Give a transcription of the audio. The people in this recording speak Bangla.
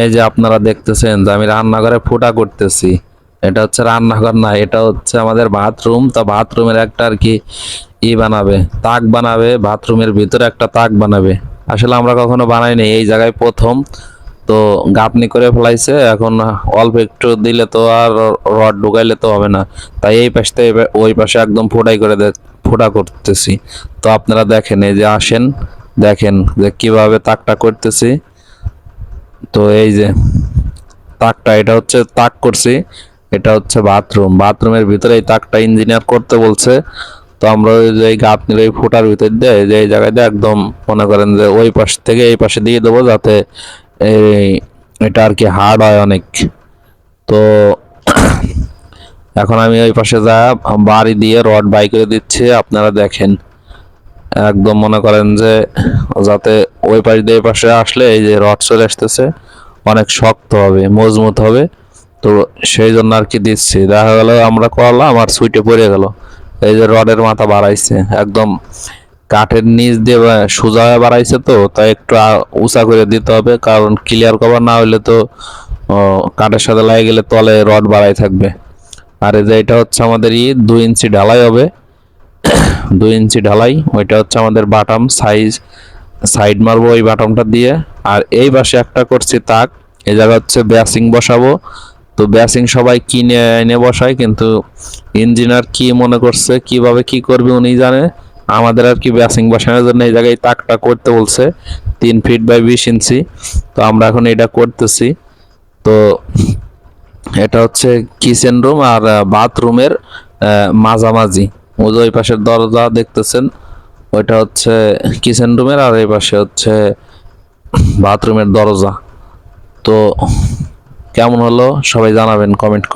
এই যে আপনারা দেখতেছেন যে আমি রান্নাঘরে ফুটা করতেছি। এটা হচ্ছে রান্নাঘর না, এটা হচ্ছে আমাদের বাথরুম। তো বাথরুমের একটা আর কি বানাবে, তাক বানাবে, বাথরুমের ভিতরে একটা তাক বানাবে। আসলে আমরা কখনো বানাইনি, এই জায়গায় প্রথম। তো গাঁথনি করে ফেলাইছে, এখন অল্প একটু দিলে তো আর রড ঢুকাইলে তো হবে না। তাই এই পাশ থেকে ওই পাশে একদম ফোটাই করে ফোটা করতেছি। তো আপনারা দেখেন, এই যে আসেন, দেখেন যে কিভাবে তাকটা করতেছি। তো এই যে তাকটা, এটা হচ্ছে তাক করছি, এটা হচ্ছে বাথরুম। বাথরুমের ভিতরে এই তাকটা ইঞ্জিনিয়ার করতে বলছে। তো আমরা ওই যে এই গাঁথনির ওই ফুটার ভিতর দিয়ে যে এই জায়গায় দিয়ে একদম মনে করেন যে ওই পাশ থেকে এই পাশে দিয়ে দেবো, যাতে এই এটা আর কি হার্ড হয় অনেক। তো এখন আমি ওই পাশে যা বাড়ি দিয়ে রড বাই করে দিচ্ছি, আপনারা দেখেন। একদম মনে করেন যে যাতে ওই পাশ দিয়ে এই পাশে আসলে এই যে রড চলে আসতেছে, অনেক শক্ত হবে, মজবুত হবে। তো সেই জন্য আর কি দিচ্ছি। দেখা গেল আমরা করলাম আর সুইটে পড়ে গেল। এই যে রডের মাথা বাড়াইছে, একদম কাঠের নিচ দিয়ে সোজা হয়ে বাড়াইছে, তো তাই একটু উঁচা করে দিতে হবে, কারণ ক্লিয়ার কভার না হলে তো কাঠের সাথে লাগে গেলে তলে রড বাড়াই থাকবে। আর এই যে এটা হচ্ছে আমাদের 2 ইঞ্চি ঢালাই হবে, 2 ইঞ্চি ঢালাই। ওইটা হচ্ছে আমাদের বাটাম সাইজ, সাইড মারবো ওই বাটামটা দিয়ে। আর এই পাশে একটা করছি তাক, এই জায়গা হচ্ছে বেসিং বসাবো। তো বেসিং সবাই কিনে এনে বসায়, কিন্তু ইঞ্জিনিয়ার কি মনে করছে, কিভাবে কি করবে উনি জানে। আমাদের আর কি বেসিং বসানোর জন্য এই জায়গায় তাকটা করতে বলছে, 3 ফিট বাই 20 ইঞ্চি। তো আমরা এখন এটা করতেছি। তো এটা হচ্ছে কিচেন রুম আর বাথরুমের মাঝামাঝি। ওই পাশের দরজা দেখতেছেন, ওইটা হচ্ছে কিচেন রুমের, আর এই পাশে হচ্ছে বাথরুমের দরজা। তো কেমন হলো সবাই জানাবেন কমেন্ট করে।